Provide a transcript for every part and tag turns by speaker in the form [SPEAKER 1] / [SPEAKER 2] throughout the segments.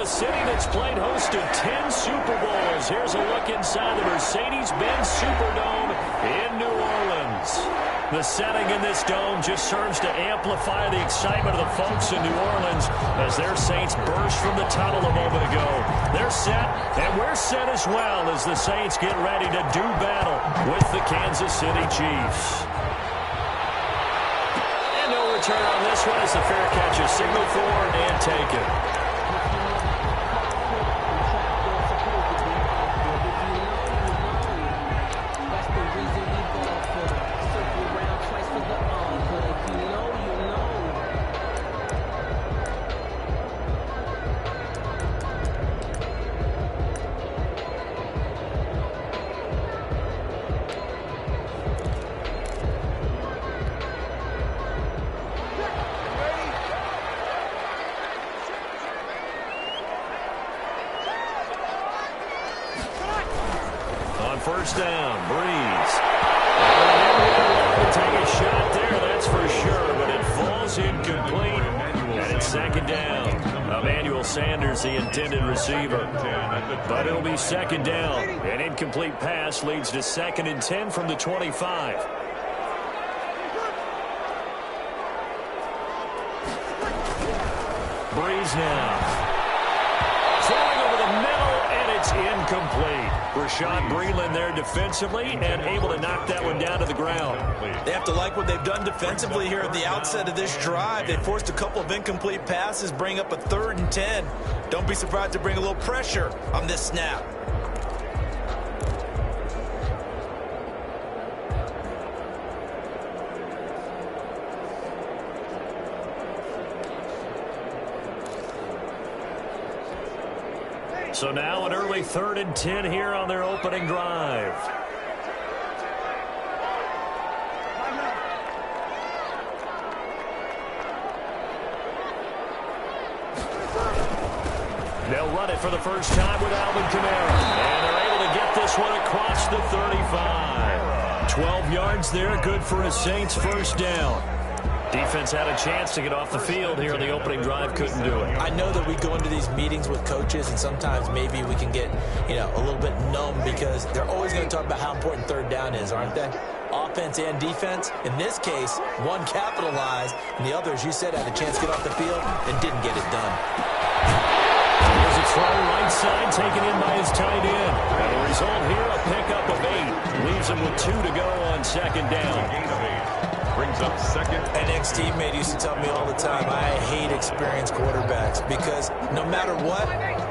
[SPEAKER 1] a city that's played host to 10 Super Bowls. Here's a look inside the Mercedes-Benz Superdome in New Orleans. The setting in this dome just serves to amplify the excitement of the folks in New Orleans as their Saints burst from the tunnel a moment ago. They're set, and we're set as well as the Saints get ready to do battle with the Kansas City Chiefs. And no return on this one as the fair catch is signaled for and taken. First down, Breeze. To take a shot there, that's for sure, but it falls incomplete, and it's second down. Emmanuel Sanders, the intended receiver. But it'll be second down. An incomplete pass leads to 2nd and 10 from the 25. Breeze now. Throwing over the middle, and it's incomplete. Rashad Breeland there defensively and able to knock that one down to the ground.
[SPEAKER 2] They have to like what they've done defensively here at the outset of this drive. They forced a couple of incomplete passes, bring up a 3rd and 10. Don't be surprised to bring a little pressure on this snap.
[SPEAKER 1] So now an early 3rd and 10 here on their opening drive. They'll run it for the first time with Alvin Kamara. And they're able to get this one across the 35. 12 yards there, good for a Saints first down. Defense had a chance to get off the field here in the opening drive, couldn't do it.
[SPEAKER 2] I know that we go into these meetings with coaches, and sometimes maybe we can get, a little bit numb because they're always going to talk about how important 3rd down is, aren't they? Offense and defense. In this case, one capitalized, and the other, as you said, had a chance to get off the field and didn't get it done.
[SPEAKER 1] Here's a throw right side taken in by his tight end. And the result here, a pickup of 8. Leaves him with 2 to go on 2nd down.
[SPEAKER 3] Brings up 2nd.
[SPEAKER 2] An ex-teammate used to tell me all the time, I hate experienced quarterbacks because no matter what,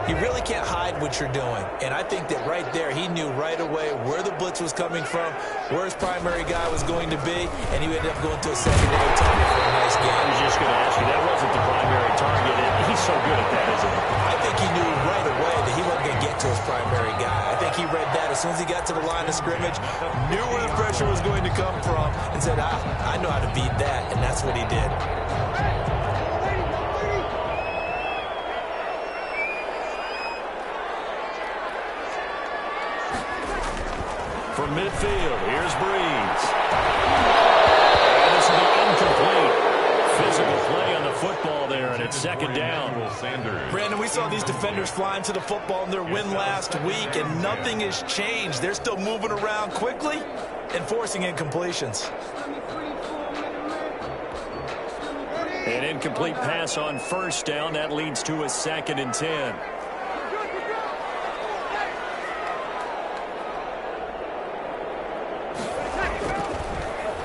[SPEAKER 2] you really can't hide what you're doing. And I think that right there, he knew right away where the blitz was coming from, where his primary guy was going to be, and he ended up going to a secondary target for a nice game.
[SPEAKER 1] I was just going to ask you, that wasn't the primary target, and he's so good at that, isn't he?
[SPEAKER 2] I think he knew right away that he wasn't going to get to his primary guy. I think he read that as soon as he got to the line of scrimmage, knew where the pressure was going to come from, and said, I know how to beat that, and that's what he did.
[SPEAKER 1] From midfield, here's Breeze. And this will be incomplete. Physical play on the football there, and it's 2nd down.
[SPEAKER 2] Brandon, we saw these defenders flying to the football in their win last week, and nothing has changed. They're still moving around quickly and forcing incompletions.
[SPEAKER 1] An incomplete pass on 1st down. That leads to a 2nd and 10.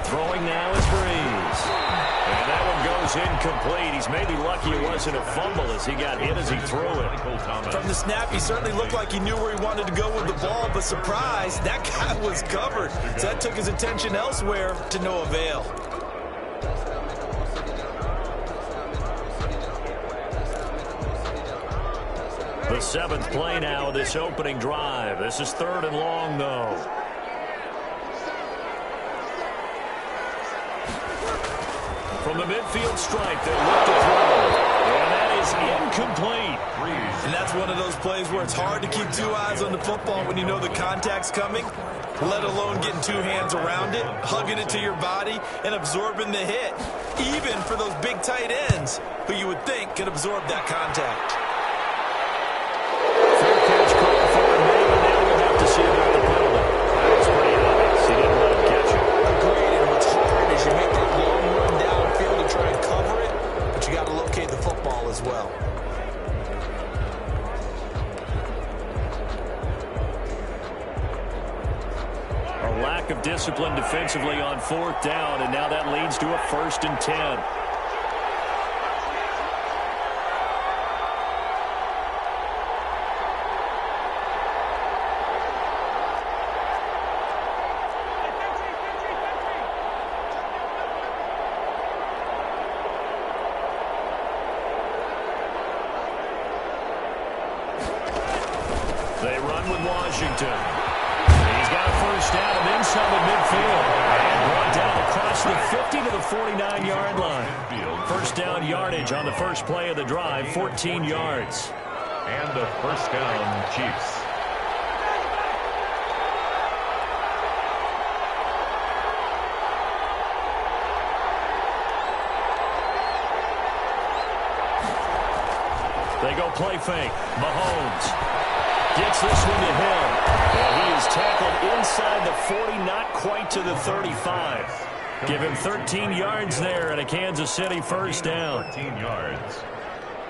[SPEAKER 1] Throwing now is Breeze. And that one goes incomplete. He's maybe lucky it wasn't a fumble as he got hit as he threw it.
[SPEAKER 2] From the snap, he certainly looked like he knew where he wanted to go with the ball, but surprise, that guy was covered. So that took his attention elsewhere to no avail.
[SPEAKER 1] The 7th play now of this opening drive. This is 3rd and long, though. From the midfield stripe, they look to throw. And that is incomplete.
[SPEAKER 2] And that's one of those plays where it's hard to keep 2 eyes on the football when you know the contact's coming, let alone getting 2 hands around it, hugging it to your body, and absorbing the hit. Even for those big tight ends who you would think could absorb that contact.
[SPEAKER 1] lack of discipline defensively on 4th down, and now that leads to a 1st and 10. They run with Washington. He's got a 1st down and inside the midfield. And brought down across the 50 to the 49-yard line. 1st down yardage on the first play of the drive, 14 yards.
[SPEAKER 3] And the 1st down, Chiefs.
[SPEAKER 1] They go play fake. Mahomes gets this one to him. And he is tackled inside the 40, not quite to the 35. Give him 13 yards there and a Kansas City 1st down.
[SPEAKER 3] 13 yards.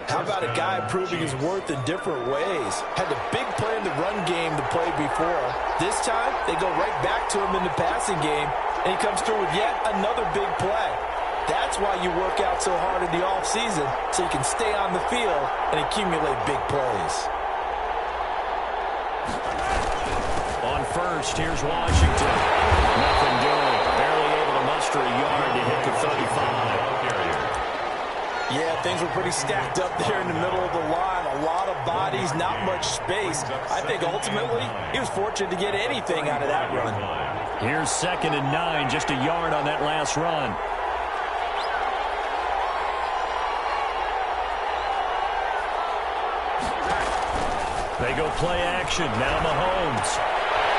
[SPEAKER 2] How about a guy proving his worth in different ways? Had the big play in the run game to play before. This time, they go right back to him in the passing game, and he comes through with yet another big play. That's why you work out so hard in the offseason, so you can stay on the field and accumulate big plays.
[SPEAKER 1] On 1st, here's Washington. Nothing doing. Barely able to muster a yard to hit the 35.
[SPEAKER 2] Yeah, things were pretty stacked up there in the middle of the line. A lot of bodies, not much space. I think ultimately he was fortunate to get anything out of that run.
[SPEAKER 1] Here's 2nd and 9, just a yard on that last run. They go play action. Now Mahomes.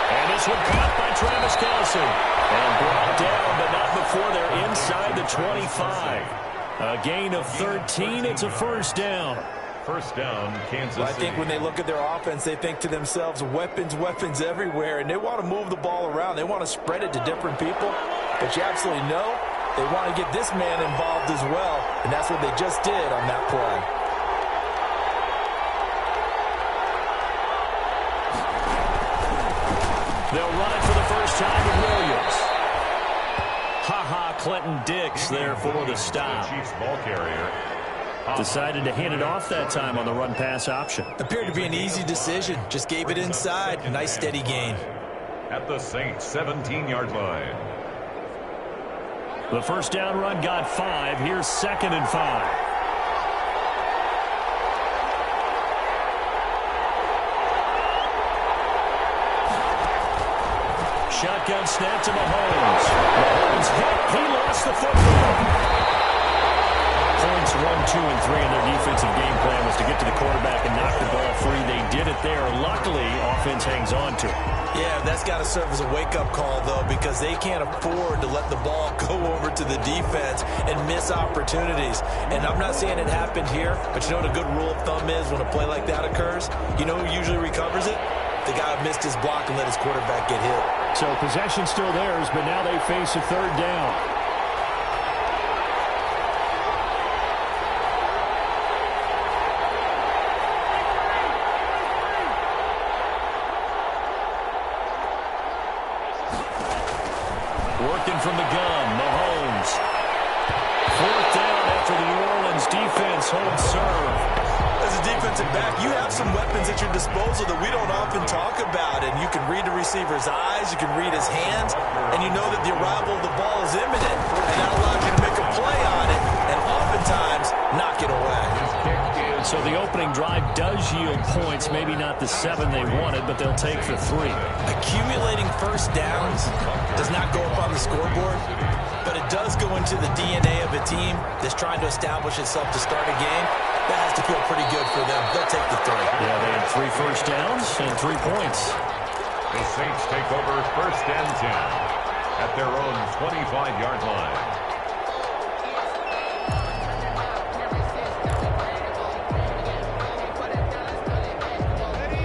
[SPEAKER 1] And this one caught by Travis Kelce. And brought down, but not before they're inside the 25. A gain of 13. It's a 1st down.
[SPEAKER 3] 1st down, Kansas City.
[SPEAKER 2] Well, I think when they look at their offense, they think to themselves, weapons, weapons everywhere. And they want to move the ball around. They want to spread it to different people. But you absolutely know they want to get this man involved as well. And that's what they just did on that play.
[SPEAKER 1] They'll run it for the 1st time with Williams. Clinton Dix there for the stop.
[SPEAKER 3] Chiefs ball carrier.
[SPEAKER 1] Decided to hand it off that time on the run-pass option.
[SPEAKER 2] Appeared to be an easy decision. Just gave it inside. Nice steady gain.
[SPEAKER 3] At the Saints 17-yard line.
[SPEAKER 1] The 1st down run got 5. Here's 2nd and 5. Shotgun snap to Mahomes. Mahomes hit. He lost the football. Points 1, 2, and 3 in their defensive game plan was to get to the quarterback and knock the ball free. They did it there. Luckily, offense hangs on to it.
[SPEAKER 2] Yeah, that's got to serve as a wake-up call, though, because they can't afford to let the ball go over to the defense and miss opportunities. And I'm not saying it happened here, but you know what a good rule of thumb is when a play like that occurs? You know who usually recovers it? The guy who missed his block and let his quarterback get hit.
[SPEAKER 1] So possession still theirs, but now they face a 3rd down. Working from the gun, Mahomes. 4th down after the New Orleans defense holds serve.
[SPEAKER 2] As a defensive back, you have some weapons at your disposal that we don't often talk about. And you can read the receiver's eyes, you can read his hands, and you know that the arrival of the ball is imminent. And that allows you to make a play on it and oftentimes knock it away.
[SPEAKER 1] So the opening drive does yield points, maybe not the 7 they wanted, but they'll take for 3.
[SPEAKER 2] Accumulating 1st downs does not go up on the scoreboard, but it does go into the DNA of a team that's trying to establish itself to start a game. That has to feel pretty good for them. They'll take the 3.
[SPEAKER 1] Yeah, they had 3 1st downs and 3 points.
[SPEAKER 3] The Saints take over 1st and 10 at their own 25-yard line.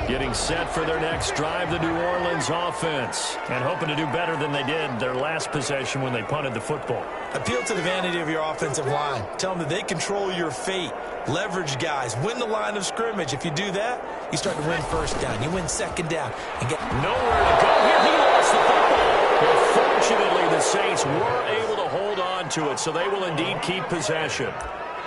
[SPEAKER 1] Getting set for their next drive, the New Orleans offense, and hoping to do better than they did their last possession when they punted the football.
[SPEAKER 2] Appeal to the vanity of your offensive line. Tell them that they control your fate. Leverage guys. Win the line of scrimmage. If you do that, you start to win 1st down. You win 2nd down. And get
[SPEAKER 1] nowhere to go here. He lost the football. Saints were able to hold on to it, so they will indeed keep possession.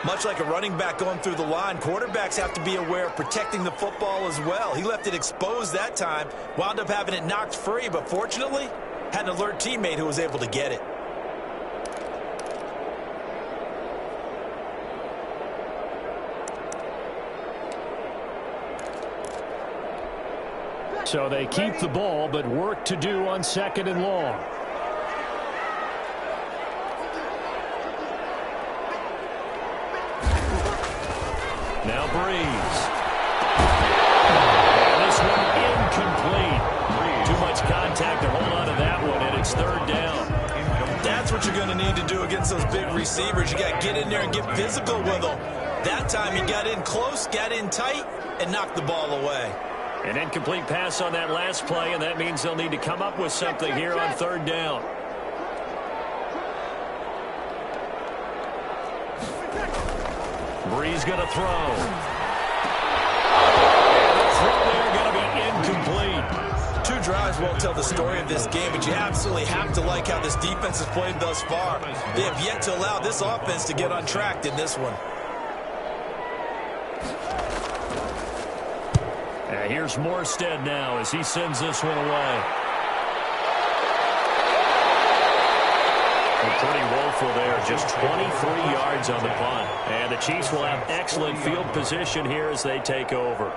[SPEAKER 2] Much like a running back going through the line, quarterbacks have to be aware of protecting the football as well. He left it exposed that time, wound up having it knocked free, but fortunately, had an alert teammate who was able to get it.
[SPEAKER 1] So they keep the ball, but work to do on 2nd and long. Now Breeze. And this one incomplete. Too much contact to hold on to that one, and it's 3rd down.
[SPEAKER 2] That's what you're going to need to do against those big receivers. You got to get in there and get physical with them. That time he got in close, got in tight, and knocked the ball away.
[SPEAKER 1] An incomplete pass on that last play, and that means they'll need to come up with something here on 3rd down. Breeze going to throw. And the throw there going to be incomplete.
[SPEAKER 2] 2 drives won't tell the story of this game, but you absolutely have to like how this defense has played thus far. They have yet to allow this offense to get on track in this one.
[SPEAKER 1] Here's Morstead now as he sends this one away. Pretty woeful there, just 23 yards on the punt. And the Chiefs will have excellent field position here as they take over.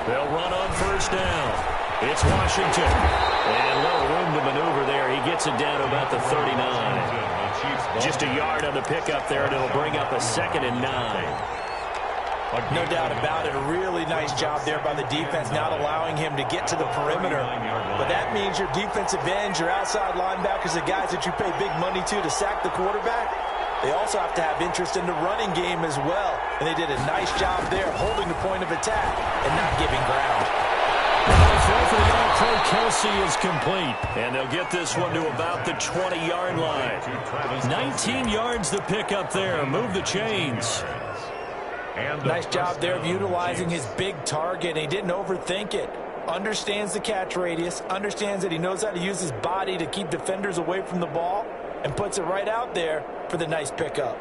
[SPEAKER 1] They'll run on 1st down. It's Washington. And a little room to maneuver there. He gets it down to about the 39. Just a yard on the pickup there, and it'll bring up a 2nd and 9.
[SPEAKER 2] No doubt about it. A really nice job there by the defense, not allowing him to get to the perimeter. But that means your defensive ends, your outside linebackers, the guys that you pay big money to sack the quarterback, they also have to have interest in the running game as well. And they did a nice job there holding the point of attack and not giving ground.
[SPEAKER 1] The throw for the All-Pro Kelsey is complete. And they'll get this one to about the 20-yard line. 19 yards to pick up there. Move the chains.
[SPEAKER 2] Nice job there of utilizing his big target. He didn't overthink it. Understands the catch radius. Understands that he knows how to use his body to keep defenders away from the ball. And puts it right out there for the nice pickup.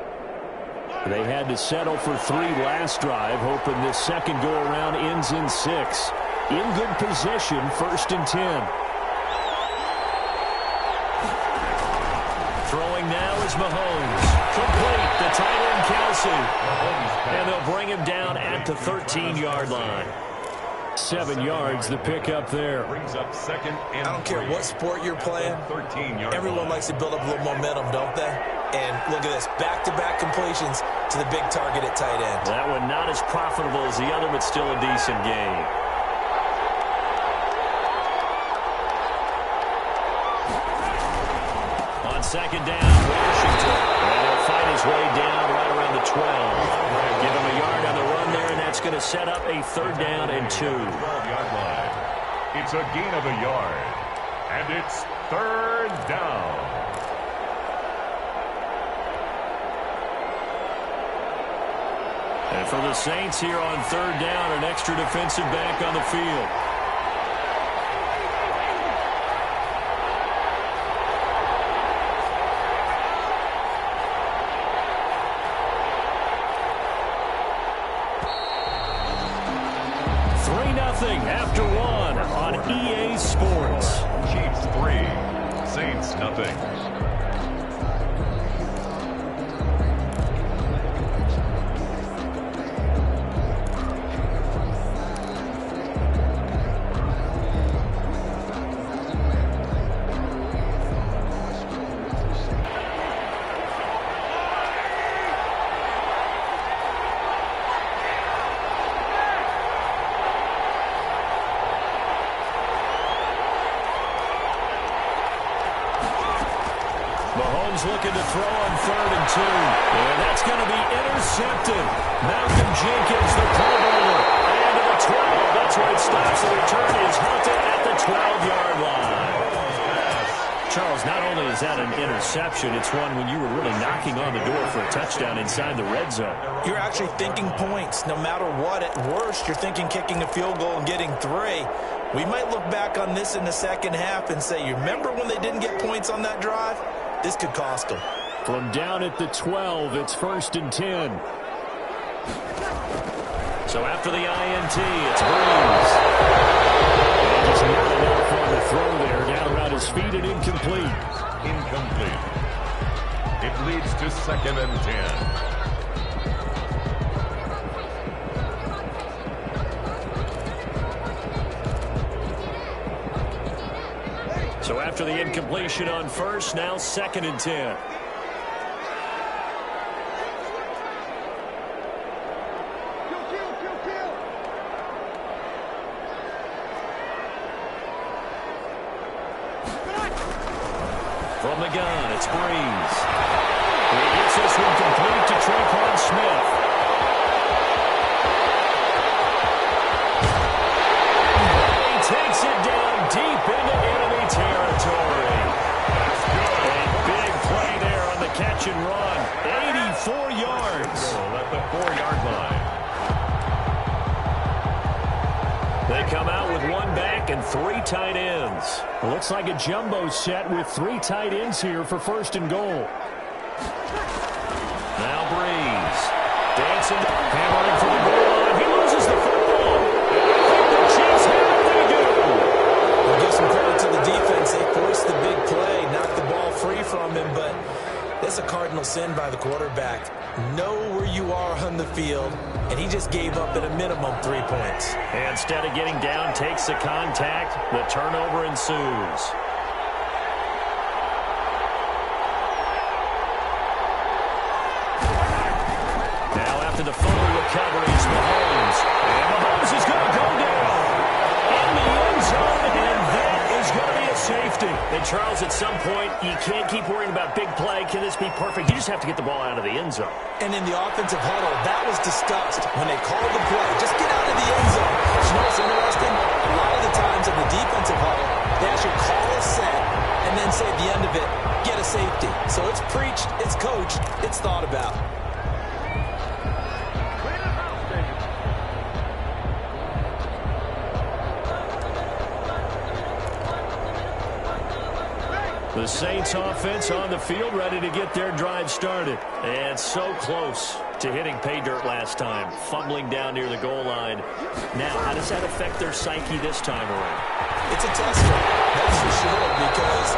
[SPEAKER 1] They had to settle for 3 last drive, hoping this second go-around ends in 6. In good position, 1st and 10. Throwing now is Mahomes. Complete, the tight end Kelsey. And they'll bring him down at the 13-yard line. 7 yards, the pickup there.
[SPEAKER 3] Brings up 2nd and
[SPEAKER 2] I don't care what sport you're playing.
[SPEAKER 3] 13-yard
[SPEAKER 2] Everyone likes to build up a little momentum, don't they? And look at this, back-to-back completions to the big target at tight end.
[SPEAKER 1] That one not as profitable as the other, but still a decent game. On 2nd down, Washington. And he'll find his way down right around the 12. Give him a yard on the run there, and that's going to set up a 3rd down and 2.
[SPEAKER 3] 12-yard line. It's a gain of a yard. And it's 3rd down.
[SPEAKER 1] And for the Saints here on 3rd down, an extra defensive back on the field. After 1 on EA Sports.
[SPEAKER 3] Chiefs 3, Saints nothing.
[SPEAKER 1] Looking to throw on 3rd and 2. And that's going to be intercepted. Malcolm Jenkins, the Pro Bowler, and to the that an interception? It's one when you were really knocking on the door for a touchdown inside the red zone.
[SPEAKER 2] You're actually thinking points. No matter what, at worst, you're thinking kicking a field goal and getting 3. We might look back on this in the second half and say, you remember when they didn't get points on that drive? This could cost them.
[SPEAKER 1] From down at the 12, it's 1st and 10. So after the INT, it's Breeze. And just not enough on the throw there. Down around his feet and incomplete.
[SPEAKER 3] Incomplete. It leads to 2nd and 10.
[SPEAKER 1] So after the incompletion on first, now 2nd and 10. From the gun, it's Breeze. He gets this one complete to Tre'Quan Smith. He takes it down deep into enemy territory. A big play there on the catch and run. 84 yards.
[SPEAKER 3] At the 4-yard line.
[SPEAKER 1] They come out with 1 back and 3 tight ends. It looks like a jumbo set with 3 tight ends here for 1st and goal. Now Breeze. Dancing, hammering for the goal line. He loses the football. And I think the Chiefs have it. They do.
[SPEAKER 2] We'll give some credit to the defense. They forced the big play, knocked the ball free from him, but that's a cardinal sin by the quarterback. Know where you are on the field, and he just gave up at a minimum 3 points.
[SPEAKER 1] And instead of getting down, takes the contact. The turnover ensues. Now after the fumble recovery, it's Mahomes. And Mahomes is going to go down in the end zone, and that is going to be a safety. And Charles, at some point, you can't keep worrying about big play. Can this be perfect? You just have to get the ball out of the end zone.
[SPEAKER 2] And in the offensive huddle, that was discussed when they called the play. Just get out of the end zone. You know what's interesting? A lot of the times in the defensive huddle, they actually call a set and then say at the end of it, get a safety. So it's preached, it's coached, it's thought about.
[SPEAKER 1] The Saints offense on the field, ready to get their drive started. And so close to hitting pay dirt last time, fumbling down near the goal line. Now, how does that affect their psyche this time around?
[SPEAKER 2] It's a tester, that's for sure, because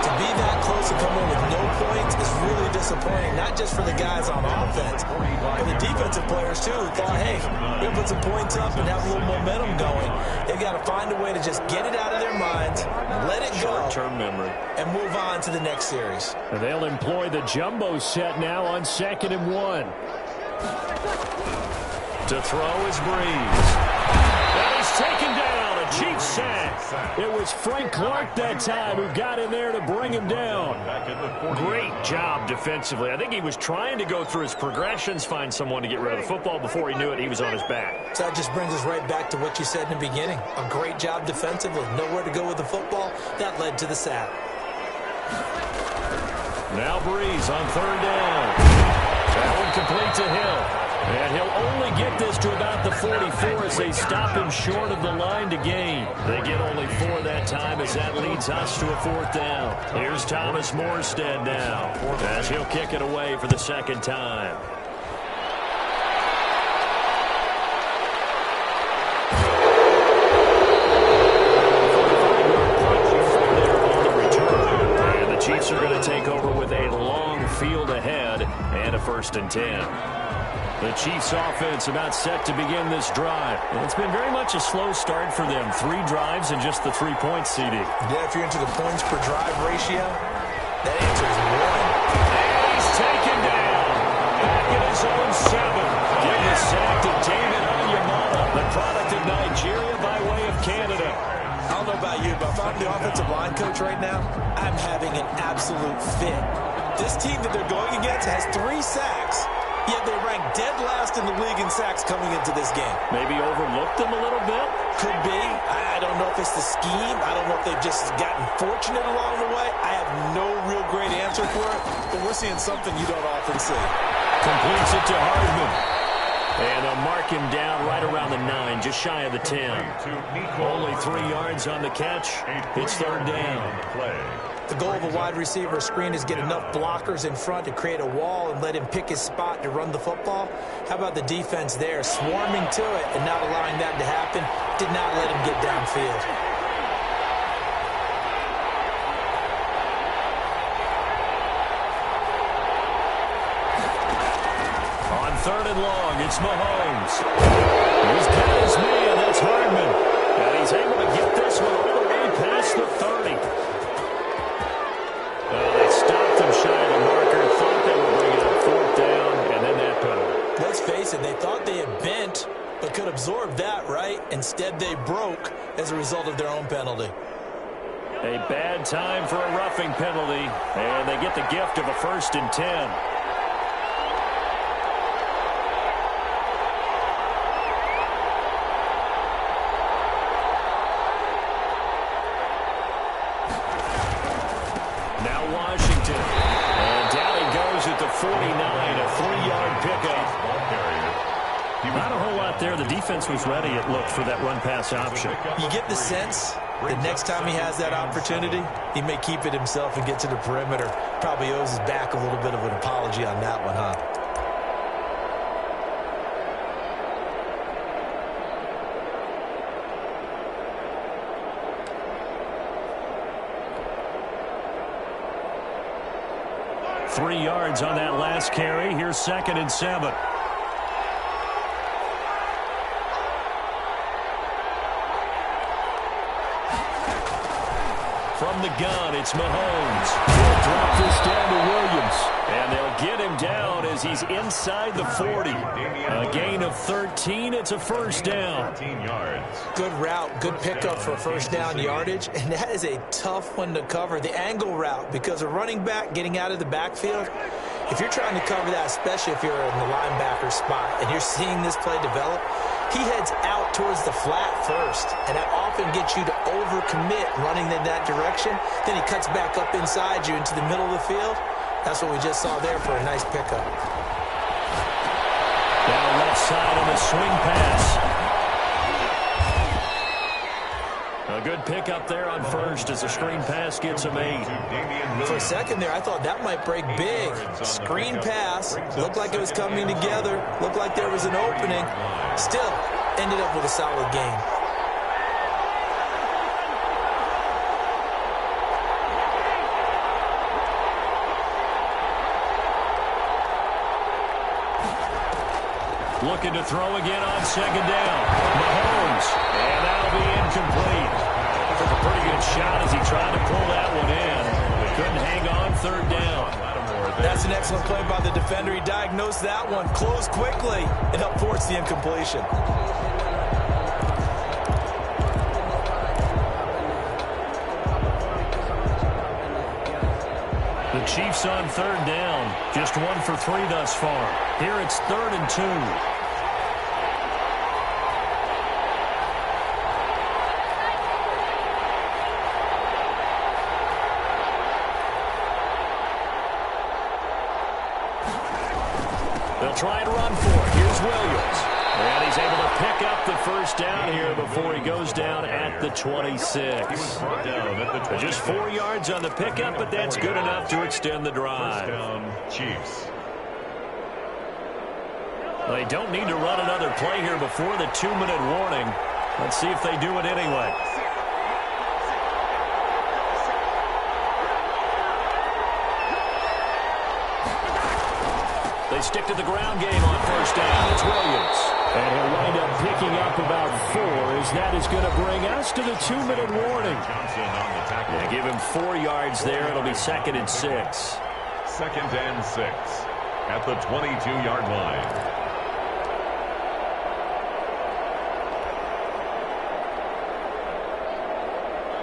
[SPEAKER 2] to be that close and come in with no points is really disappointing, not just for the guys on offense, but the defensive players too, who thought, hey, we're going to put some points up and have a little momentum going. They've got to find a way to just get it out of their minds, let it go,
[SPEAKER 1] short-term memory,
[SPEAKER 2] and move on to the next series.
[SPEAKER 1] And they'll employ the jumbo set now on 2nd and 1. To throw is Breeze. And he's taken down. A Chiefs sack. It was Frank Clark that time who got in there to bring him down. Great job defensively. I think he was trying to go through his progressions, find someone to get rid of the football. Before he knew it, he was on his back.
[SPEAKER 2] So that just brings us right back to what you said in the beginning. A great job defensively. Nowhere to go with the football. That led to the sack.
[SPEAKER 1] Now Breeze on 3rd down. That one complete to Hill. And he'll only get this to about the 44 as they stop him short of the line to gain. They get only 4 that time as that leads us to a 4th down. Here's Thomas Morstead now as he'll kick it away for the 2nd time. And the Chiefs are going to take over with a long field ahead and a 1st and 10. The Chiefs offense about set to begin this drive. And it's been very much a slow start for them. 3 drives and just the 3-point CD.
[SPEAKER 2] Yeah, if you're into the points per drive ratio, that answer is 1.
[SPEAKER 1] And he's taken down. Back in his own 7. Give the sack to David Onyemata, the product of Nigeria by way of Canada.
[SPEAKER 2] I don't know about you, but if I'm the offensive line coach right now, I'm having an absolute fit. This team that they're going against has 3 sacks. yet they rank dead last in the league in sacks coming into this game.
[SPEAKER 1] Maybe overlooked them a little bit?
[SPEAKER 2] Could be. I don't know if it's the scheme. I don't know if they've just gotten fortunate along the way. I have no real great answer for it, but we're seeing something you don't often see.
[SPEAKER 1] Completes it to Hardman. And they'll mark him down right around the 9, just shy of the 10. Only 3 yards on the catch. It's third down.
[SPEAKER 2] The goal of a wide receiver screen is get enough blockers in front to create a wall and let him pick his spot to run the football. How about the defense there, swarming to it and not allowing that to happen? Did not let him get downfield.
[SPEAKER 1] Third and long, it's Mahomes. He's got his man, that's Hardman. And he's able to get this one all the way past the 30. They stopped him shy of the marker, thought they were bringing up fourth down, and then that penalty.
[SPEAKER 2] Let's face it, they thought they had bent, but could absorb that, right? Instead, they broke as a result of their own penalty.
[SPEAKER 1] A bad time for a roughing penalty, and they get the gift of a 1st and 10. And down he goes at the 49, a 3-yard pickup. Not a whole lot there. The defense was ready, it looked, for that run-pass option.
[SPEAKER 2] You get the sense that next time he has that opportunity, he may keep it himself and get to the perimeter. Probably owes his back a little bit of an apology on that one, huh?
[SPEAKER 1] Three yards on that last carry. Here's 2nd and 7. From the gun, it's Mahomes. He'll drop this down to Williams. And they'll get him down as he's inside the 40. A gain of 13. It's a 1st down.
[SPEAKER 3] 13 yards.
[SPEAKER 2] Good route, good pickup for 1st down yardage. And that is a tough one to cover, the angle route, because a running back getting out of the backfield, if you're trying to cover that, especially if you're in the linebacker spot and you're seeing this play develop, he heads out towards the flat first, and that often gets you to overcommit running in that direction. Then he cuts back up inside you into the middle of the field. That's what we just saw there for a nice pickup.
[SPEAKER 1] Down left side on the swing pass. A good pickup there on 1st as the screen pass gets him 8.
[SPEAKER 2] For a second there, I thought that might break big. Screen pass. Looked like it was coming together. Looked like there was an opening. Still, ended up with a solid gain.
[SPEAKER 1] Looking to throw again on 2nd down. Mahomes. And that'll be incomplete. Took a pretty good shot as he tried to pull that one in. Couldn't hang on 3rd down.
[SPEAKER 2] That's an excellent play by the defender. He diagnosed that one, closed quickly, and helped force the incompletion.
[SPEAKER 1] The Chiefs on 3rd down. Just 1 for 3 thus far. Here it's 3rd and 2. They'll try and run for it. Here's Williams. And he's able to pick up the 1st down here before he goes down at the 26. Just 4 yards on the pickup, but that's good enough to extend the drive.
[SPEAKER 3] Chiefs.
[SPEAKER 1] They don't need to run another play here before the 2-minute warning. Let's see if they do it anyway. They stick to the ground game on 1st down. It's Williams. And he'll wind up picking up about 4 as that is going to bring us to the 2-minute warning. Yeah, give him 4 yards there. It'll be 2nd and 6.
[SPEAKER 3] 2nd and 6 at the 22-yard line.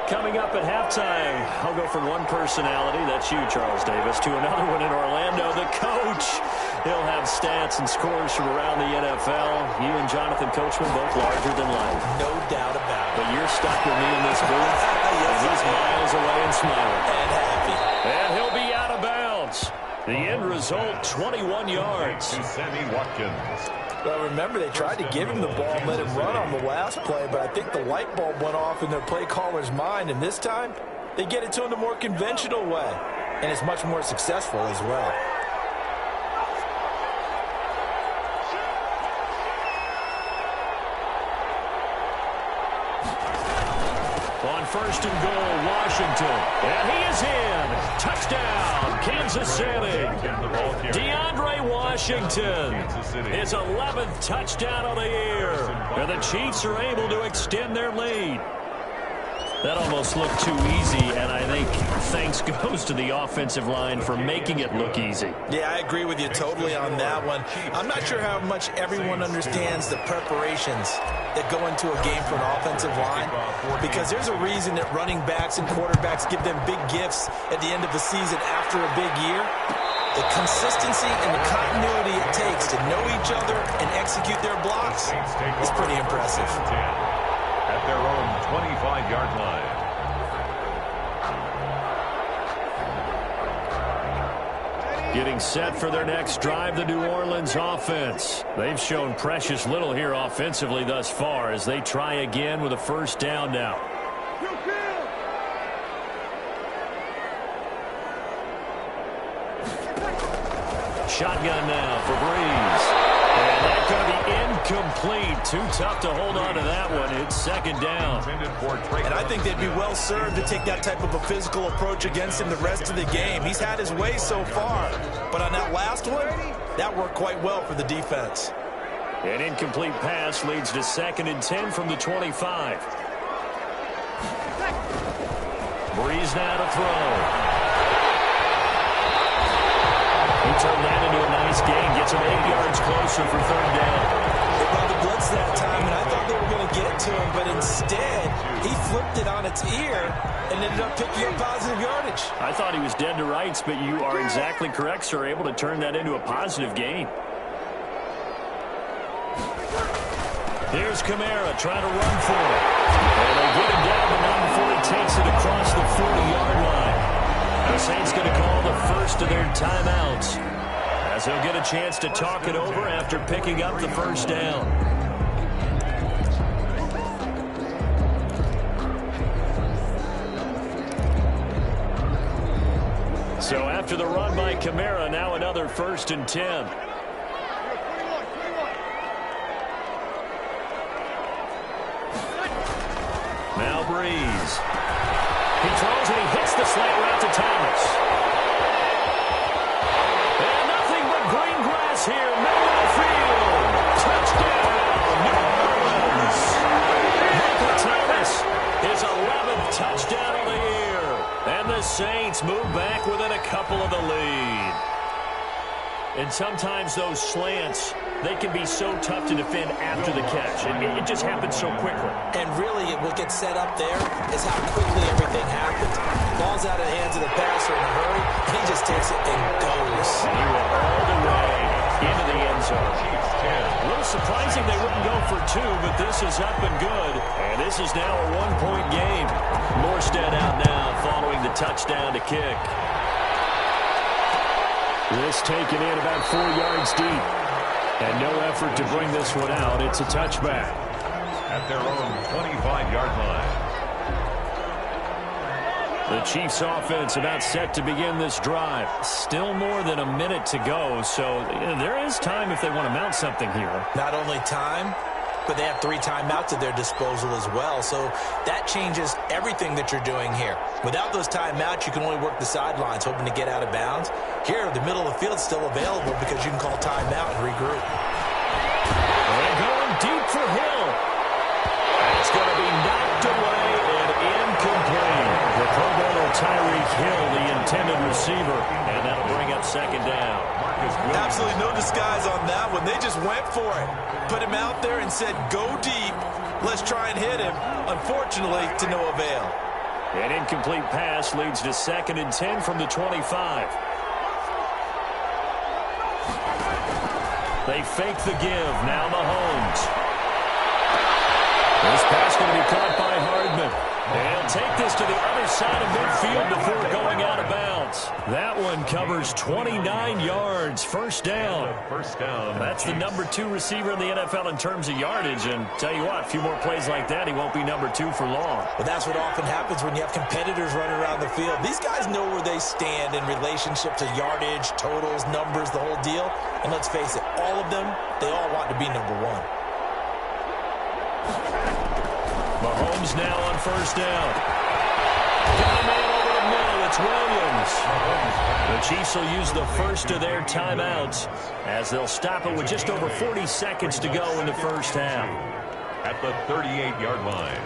[SPEAKER 1] Coming up at halftime, I'll go from one personality, that's you, Charles Davis, to another one in Orlando, the coach. He'll have stats and scores from around the NFL. You and Jonathan Coachman both larger than life.
[SPEAKER 2] No doubt about it.
[SPEAKER 1] But you're stuck with me in this booth.
[SPEAKER 2] Yes,
[SPEAKER 1] and he's miles away and smiling.
[SPEAKER 2] And happy.
[SPEAKER 1] And he'll be out of bounds. The end result, 21 yards.
[SPEAKER 3] To Sammy Watkins.
[SPEAKER 2] Well, remember, they tried to give him the ball and let him run on the last play, but I think the light bulb went off in their play caller's mind, and this time, they get it to him the more conventional way, and it's much more successful as well.
[SPEAKER 1] On first and goal, Washington. And he is in. Touchdown, Kansas City. DeAndre Washington. His 11th touchdown of the year. And the Chiefs are able to extend their lead. That almost looked too easy, and I think thanks goes to the offensive line for making it look easy.
[SPEAKER 2] Yeah, I agree with you totally on that one. I'm not sure how much everyone understands the preparations that go into a game for an offensive line, because there's a reason that running backs and quarterbacks give them big gifts at the end of the season after a big year. The consistency and the continuity it takes to know each other and execute their blocks is pretty impressive.
[SPEAKER 3] At their own 25-yard line.
[SPEAKER 1] Getting set for their next drive, the New Orleans offense. They've shown precious little here offensively thus far as they try again with a first down now. Shotgun now for Breeze. And that's going to be incomplete. Too tough to hold on to that one. It's second down.
[SPEAKER 2] And I think they'd be well served to take that type of a physical approach against him the rest of the game. He's had his way so far. But on that last one, that worked quite well for the defense.
[SPEAKER 1] An incomplete pass leads to 2nd and 10 from the 25. Breeze now to throw. He turned that into a nice gain. Gets him 8 yards closer for third down.
[SPEAKER 2] They brought the blitz that time, and I thought they were going to get it to him, but instead, he flipped it on its ear and ended up picking up positive yardage.
[SPEAKER 1] I thought he was dead to rights, but you are exactly correct, sir. Able to turn that into a positive gain. Here's Kamara trying to run for it. And they get him down the line before he takes it across the 40-yard line. The Saints going to call the first of their timeouts as they'll get a chance to talk it over after picking up the first down. So after the run by Kamara, now another 1st and 10. Now Breeze. He throws and he hits the slant route to Thomas. And nothing but green grass here, middle of the field. Touchdown, New Orleans. Michael Thomas, his 11th touchdown of the year. And the Saints move back within a couple of the lead. And sometimes those slants, they can be so tough to defend after the catch. It just happens so quickly.
[SPEAKER 2] And really, what gets set up there is how quickly everything happens. Ball's out of the hands of the passer in a hurry, and he just takes it and goes.
[SPEAKER 1] And he went all the way into the end zone. A little surprising they wouldn't go for 2, but this is up and good. And this is now a 1-point game. Morstead out now following the touchdown to kick. This taken in about 4 yards deep. And no effort to bring this one out. It's a touchback.
[SPEAKER 3] At their own 25-yard line.
[SPEAKER 1] The Chiefs offense about set to begin this drive. Still more than a minute to go, so there is time if they want to mount something here.
[SPEAKER 2] Not only time, but they have 3 timeouts at their disposal as well, so that changes everything that you're doing here. Without those timeouts, you can only work the sidelines, hoping to get out of bounds. Here, the middle of the field is still available because you can call timeout and regroup.
[SPEAKER 1] They're going deep for Hill. It's going to be knocked away and incomplete. The Pro Bowler Tyreek Hill, the intended receiver, and that'll bring up second down.
[SPEAKER 2] Absolutely no disguise on that one. They just went for it. Put him out there and said, go deep. Let's try and hit him. Unfortunately, to no avail.
[SPEAKER 1] An incomplete pass leads to 2nd and 10 from the 25. They fake the give. Now Mahomes. This pass going to be caught by Hardman. They'll take this to the other side of midfield before going out of bounds. That one covers 29 yards. First down.
[SPEAKER 3] First down.
[SPEAKER 1] That's the number 2 receiver in the NFL in terms of yardage. And tell you what, a few more plays like that, he won't be number 2 for long.
[SPEAKER 2] But that's what often happens when you have competitors running around the field. These guys know where they stand in relationship to yardage, totals, numbers, the whole deal. And let's face it, all of them, they all want to be number 1.
[SPEAKER 1] Mahomes now on first down. Got a man over the middle. It's Williams. The Chiefs will use the first of their timeouts as they'll stop it with just over 40 seconds to go in the first half.
[SPEAKER 3] At the 38-yard line.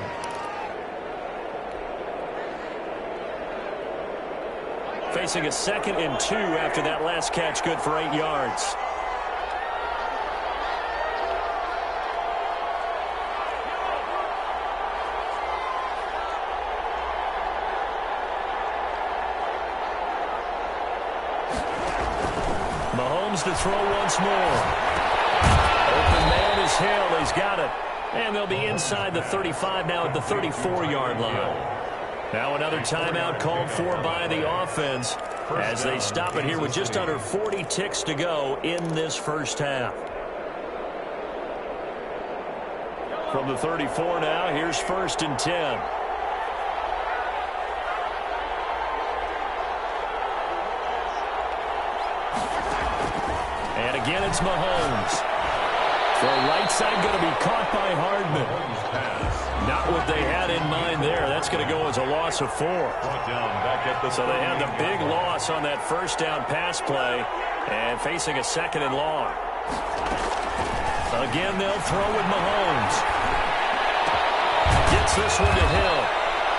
[SPEAKER 1] Facing a 2nd and 2 after that last catch, good for 8 yards. Mahomes to throw once more. Open man is Hill. He's got it. And they'll be inside the 35 now at the 34-yard line. Now another timeout called for by the offense as they stop it here with just under 40 ticks to go in this first half. From the 34 now, here's 1st and 10. And again, it's Mahomes. The right side going to be caught by Hardman. Not what they had in mind there. That's going to go as a loss of 4. So they had the big loss on that first down pass play and facing a 2nd and long. Again, they'll throw with Mahomes. Gets this one to Hill.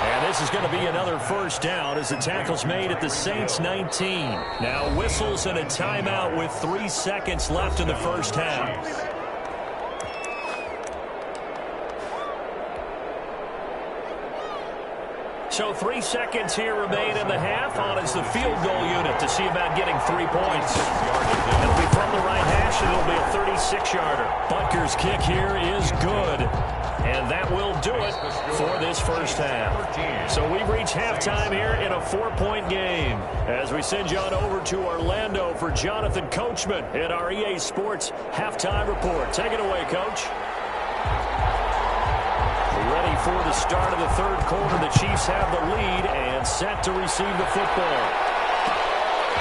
[SPEAKER 1] And this is going to be another first down as the tackle's made at the Saints 19. Now whistles and a timeout with 3 seconds left in the first half. So 3 seconds here remain in the half on as the field goal unit to see about getting 3 points. It'll be from the right hash, and it'll be a 36-yarder. Butker's kick here is good. And that will do it for this first half. So we've reached halftime here in a 4-point game. As we send you on over to Orlando for Jonathan Coachman in our EA Sports Halftime Report. Take it away, Coach. Ready for the start of the third quarter. The Chiefs have the lead and set to receive the football.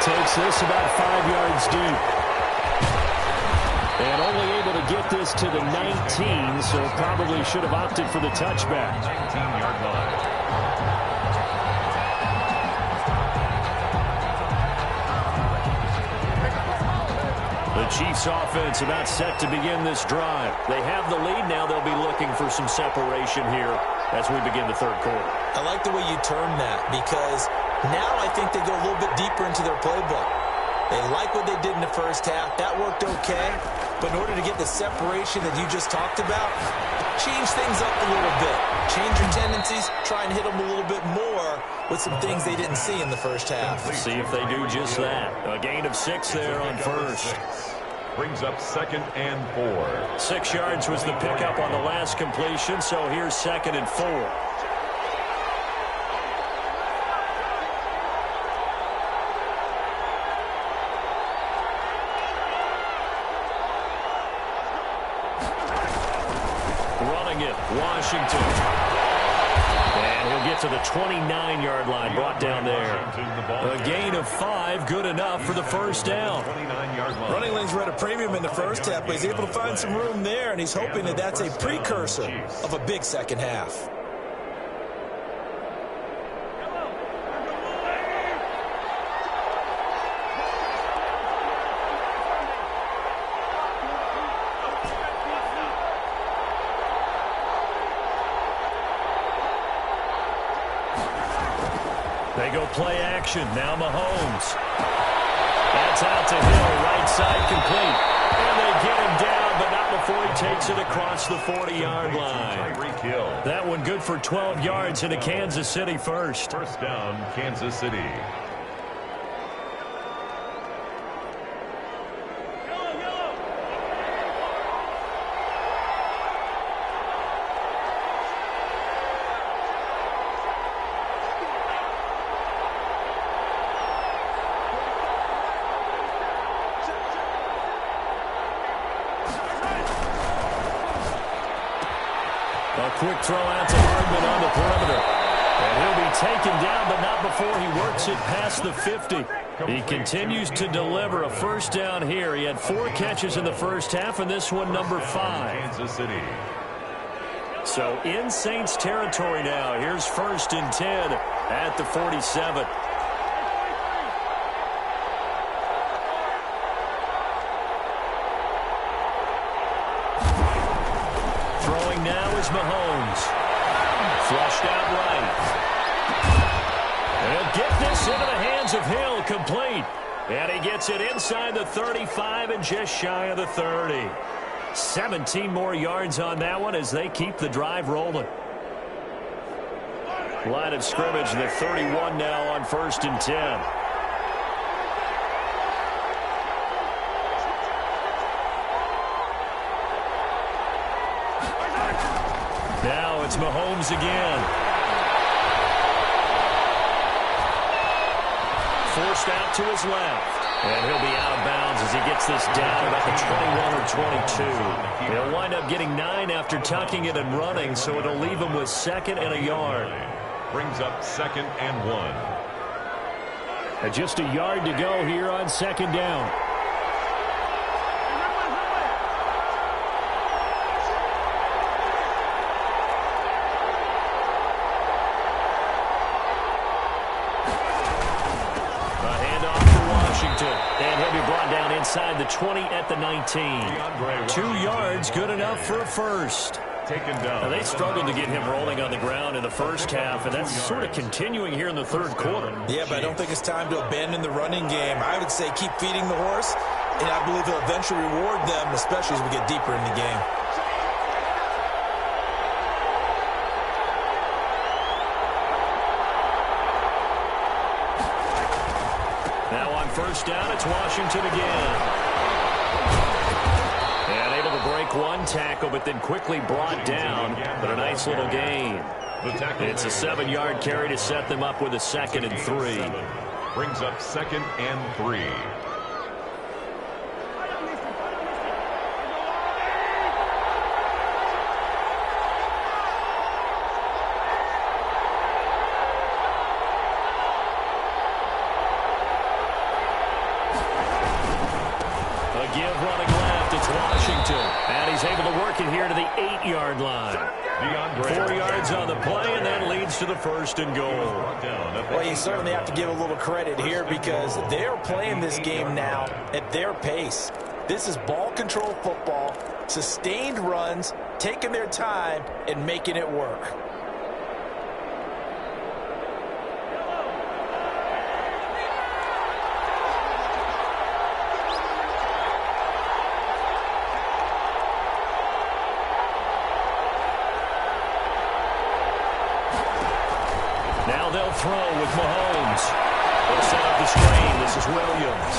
[SPEAKER 1] Takes this about 5 yards deep. And only able to get this to the 19, so probably should have opted for the touchback.
[SPEAKER 3] 19-yard line.
[SPEAKER 1] The Chiefs offense about set to begin this drive. They have the lead now. They'll be looking for some separation here as we begin the third quarter.
[SPEAKER 2] I like the way you term that because now I think they go a little bit deeper into their playbook. They like what they did in the first half. That worked okay. But in order to get the separation that you just talked about, change things up a little bit. Change your tendencies. Try and hit them a little bit more with some things they didn't see in the first half.
[SPEAKER 1] See if they do just that. A gain of 6 there on first.
[SPEAKER 3] Brings up 2nd and 4.
[SPEAKER 1] 6 yards was the pickup on the last completion, so here's 2nd and 4. Running it, Washington. And he'll get to the 29-yard line, brought down there. A gain of 5, good enough for the first down.
[SPEAKER 2] Running lanes were at a premium in the first half, but he's able to find some room there, and he's hoping that that's a precursor of a big second half.
[SPEAKER 1] They go play action. Now Mahomes. That's out to Hill. Right side complete. And they get him down, but not before he takes it across the 40-yard line.
[SPEAKER 3] Hill.
[SPEAKER 1] That one good for 12 yards into Kansas City first.
[SPEAKER 3] First down, Kansas City.
[SPEAKER 1] A quick throw out to Hardman on the perimeter. And he'll be taken down, but not before he works it past the 50. He continues to deliver a first down here. He had 4 catches in the first half, and this one number 5.
[SPEAKER 3] Kansas City.
[SPEAKER 1] So in Saints territory now. Here's 1st and 10 at the 47. Throwing now is Mahomes. Flushed out right. And he'll get this into the hands of Hill, complete. And he gets it inside the 35 and just shy of the 30. 17 more yards on that one as they keep the drive rolling. Line of scrimmage, the 31 now on 1st and 10. Now it's Mahomes again. Forced out to his left. And he'll be out of bounds as he gets this down about the 21 or 22. He'll wind up getting 9 after tucking it and running, so it'll leave him with 2nd and a yard.
[SPEAKER 3] Brings up 2nd and 1.
[SPEAKER 1] And just a yard to go here on 2nd down. And he'll be brought down inside the 20 at the 19. 2 yards, good enough for a first.
[SPEAKER 3] Taken down.
[SPEAKER 1] Now, they struggled to get him rolling on the ground in the first half, and that's sort of continuing here in the 3rd quarter.
[SPEAKER 2] Yeah, but I don't think it's time to abandon the running game. I would say keep feeding the horse, and I believe he'll eventually reward them, especially as we get deeper in the game.
[SPEAKER 1] Now on 1st down, it's Washington again. And able to break 1 tackle, but then quickly brought down. But a nice little gain. It's a 7-yard carry to set them up with a 2nd and 3.
[SPEAKER 3] Brings up 2nd and 3.
[SPEAKER 1] Give running left, it's Washington. And he's able to work it here to the 8-yard line. 4 yards on the play, and that leads to the 1st and goal.
[SPEAKER 2] Well, you certainly have to give a little credit here because they're playing this game now at their pace. This is ball control football, sustained runs, taking their time, and making it work.
[SPEAKER 1] Now they'll throw with Mahomes. They'll set up the screen. This is Williams.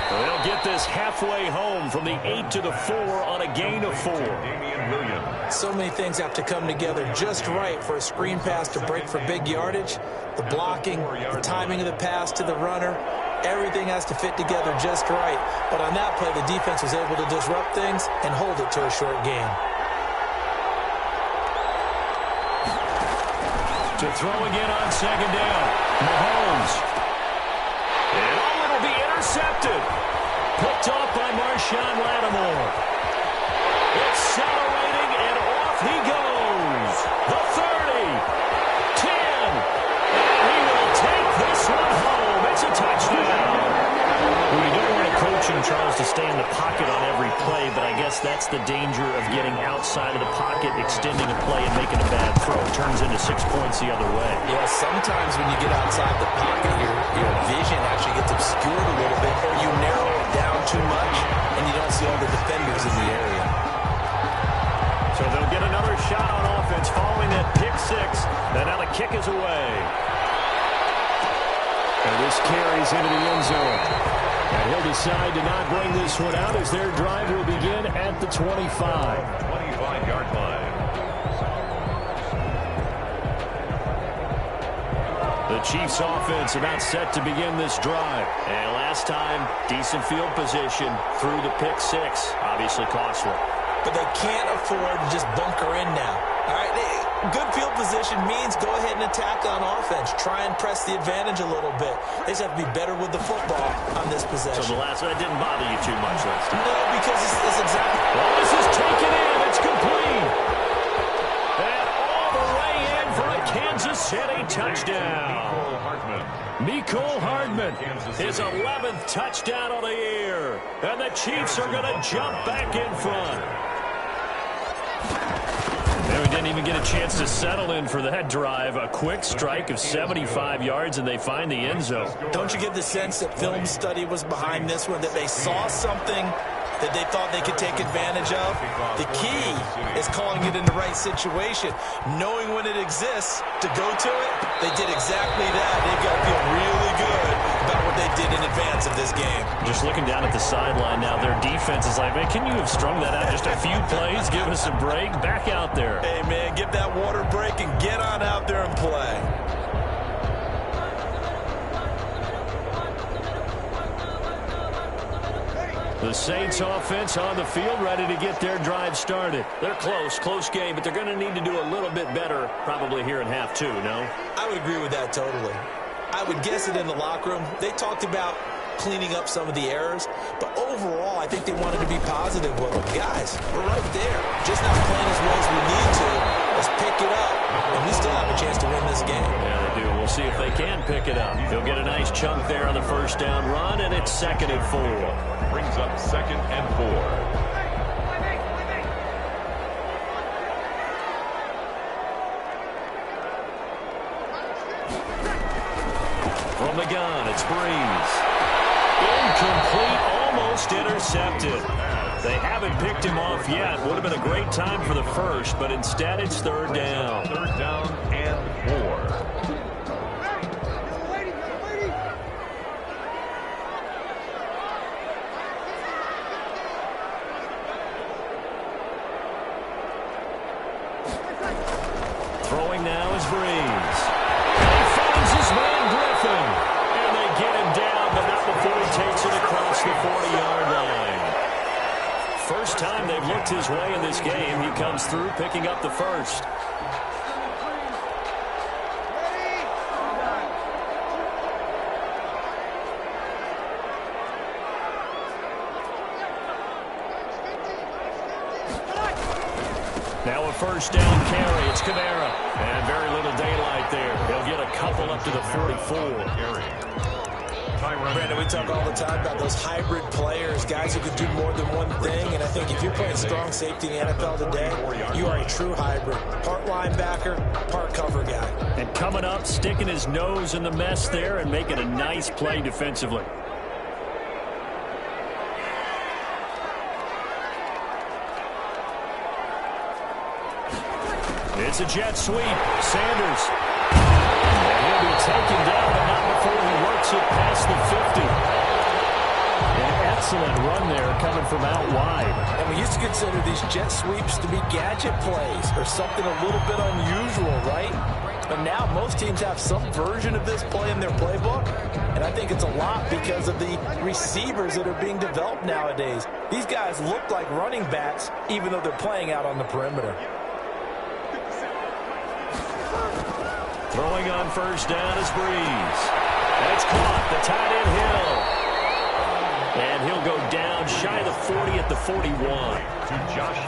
[SPEAKER 1] They'll get this halfway home from the 8 to the 4 on a gain of 4.
[SPEAKER 2] So many things have to come together just right for a screen pass to break for big yardage. The blocking, the timing of the pass to the runner, everything has to fit together just right. But on that play, the defense was able to disrupt things and hold it to a short gain.
[SPEAKER 1] To throw again on 2nd down. Mahomes. And it'll be intercepted. Picked off by Marshawn Lattimore. Accelerating, and off he goes. The 30. 10. And he will take this one home. It's a touchdown. Well, you don't want a coach in Charles to stay in the pocket on every play, but I guess that's the danger of getting outside of the pocket, extending a play, and making a bad throw. It turns into 6 points the other way.
[SPEAKER 2] Yeah, sometimes when you get outside the pocket, your vision actually gets obscured a little bit, or you narrow it down too much, and you don't see all the defenders in the area.
[SPEAKER 1] So they'll get another shot on offense following kick is away. And this carries into the end zone. And he'll decide to not bring this one out as their drive will begin at the 25.
[SPEAKER 3] 25-yard line.
[SPEAKER 1] The Chiefs offense about set to begin this drive. And last time, decent field position through the pick six. Obviously costly.
[SPEAKER 2] But they can't afford to just bunker in now. All right, good field position means go ahead and attack on offense. Try and press the advantage a little bit. They just have to be better with the football on this possession.
[SPEAKER 1] So the last one, it didn't bother you too much last time?
[SPEAKER 2] No, because it's exactly...
[SPEAKER 1] Well, this is taken in. It's complete. And all the way in for a Kansas City touchdown. Mecole Hardman, his 11th touchdown of the year. And the Chiefs are going to jump back in front. And we didn't even get a chance to settle in for that drive. A quick strike of 75 yards, and they find the end zone.
[SPEAKER 2] Don't you get the sense that film study was behind this one, that they saw something that they thought they could take advantage of? The key is calling it in the right situation, knowing when it exists to go to it. They did exactly that. They've got to feel really good about what they did in advance of this game.
[SPEAKER 1] Just looking down at the sideline now, their defense is like, man, can you have strung that out just a few plays? Give us a break. Back out there.
[SPEAKER 2] Hey, man, give that water break and get on out there and play.
[SPEAKER 1] The Saints offense on the field, ready to get their drive started. They're close game, but they're going to need to do a little bit better probably here in half two, no?
[SPEAKER 2] I would agree with that totally. I would guess it in the locker room. They talked about cleaning up some of the errors, but overall, I think they wanted to be positive with them. Guys, we're right there. Just not playing as well as we need to. Let's pick it up, and we still have a chance to win this game.
[SPEAKER 1] Yeah, they do. We'll see if they can pick it up. They'll get a nice chunk there on the first down run, and it's 2nd and 4.
[SPEAKER 3] Brings up 2nd and 4.
[SPEAKER 1] From the gun, it's Breeze. Incomplete, almost intercepted. They haven't picked him off yet. Would have been a great time for the first, but instead it's 3rd down.
[SPEAKER 3] 3rd down and 4.
[SPEAKER 1] Throwing now is Breeze. He finds his man Griffin. And they get him down, but not before he takes it across the 40-yard line. First time they've looked his way in this game. He comes through picking up the first. Now a first down carry. It's Kamara. And very little daylight there. He'll get a couple up to the 44.
[SPEAKER 2] Brandon, we talk all the time about those hybrid players, guys who can do more than one thing, and I think if you're playing strong safety in the NFL today, you are a true hybrid. Part linebacker, part cover guy.
[SPEAKER 1] And coming up, sticking his nose in the mess there and making a nice play defensively. It's a jet sweep. Sanders. And he'll be taken down, but not before he works it past the 50. An excellent run there coming from out wide.
[SPEAKER 2] And we used to consider these jet sweeps to be gadget plays or something a little bit unusual, right? But now most teams have some version of this play in their playbook. And I think it's a lot because of the receivers that are being developed nowadays. These guys look like running backs even though they're playing out on the perimeter.
[SPEAKER 1] Throwing on first down is Breeze. And it's caught. The tight end Hill. And he'll go down shy of the 40 at the 41.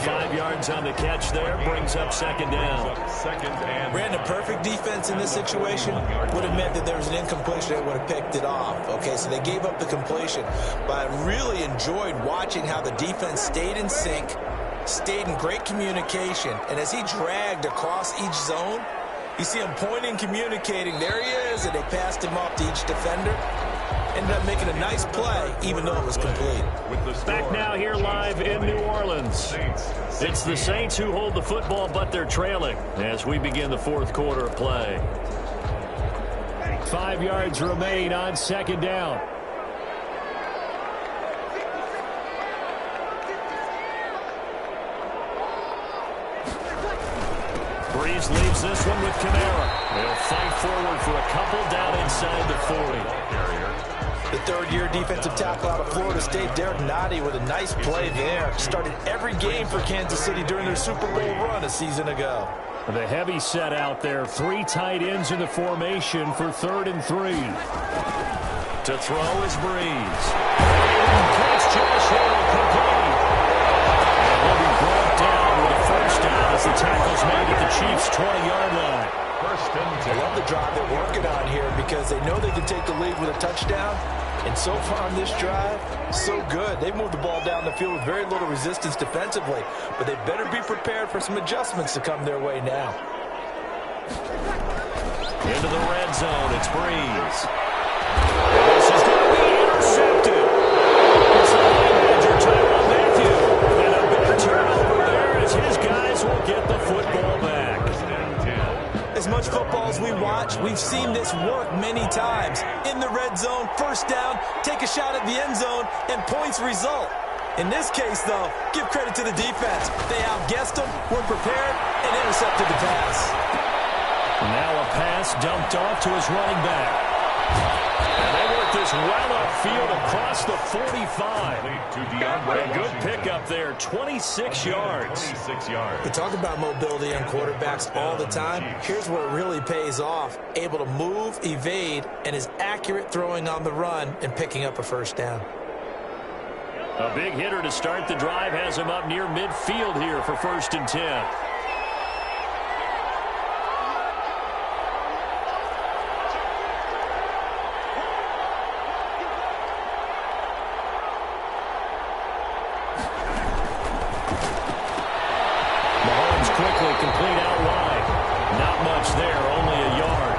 [SPEAKER 1] 5 yards on the catch there. Brings up 2nd down.
[SPEAKER 2] Brandon, perfect defense in this situation would have meant that there was an incompletion that would have picked it off. Okay, so they gave up the completion. But I really enjoyed watching how the defense stayed in sync, stayed in great communication. And as he dragged across each zone, you see him pointing, communicating. There he is, and they passed him off to each defender. ended up making a nice play, even though it was complete.
[SPEAKER 1] Back now here live in New Orleans. It's the Saints who hold the football, but they're trailing as we begin the fourth quarter of play. 5 yards remain on second down. Breeze leaves this one with Canale. They'll fight forward for a couple down inside the 40.
[SPEAKER 2] The third-year defensive tackle out of Florida State, Derek Nottie, with a nice play there. Started every game for Kansas City during their Super Bowl run a season ago.
[SPEAKER 1] The heavy set out there. 3 tight ends in the formation for 3rd and 3. To throw is Breeze. Catch Josh Hill complete. And will be brought down with a first down as the tackle's made at the Chiefs' 20-yard line.
[SPEAKER 2] I love the drive they're working on here because they know they can take the lead with a touchdown. And so far on this drive, so good. They've moved the ball down the field with very little resistance defensively. But they better be prepared for some adjustments to come their way now.
[SPEAKER 1] Into the red zone, it's Breeze. This is going to be intercepted. It's a manager, Tyrann Mathieu. And a big turnover there as his guys will get the football back.
[SPEAKER 2] As much football as we watch, we've seen this work many times. In the red zone, first down, take a shot at the end zone, and points result. In this case, though, give credit to the defense. They outguessed them, were prepared, and intercepted the pass.
[SPEAKER 1] Now a pass dumped off to his running back. And they work this well upfield across the 45. A good pickup there, 26 yards.
[SPEAKER 2] We talk about mobility on quarterbacks all the time. Here's where it really pays off. Able to move, evade, and is accurate throwing on the run and picking up a first down.
[SPEAKER 1] A big hitter to start the drive has him up near midfield here for 1st and 10. Complete out wide. Not much there, only a yard.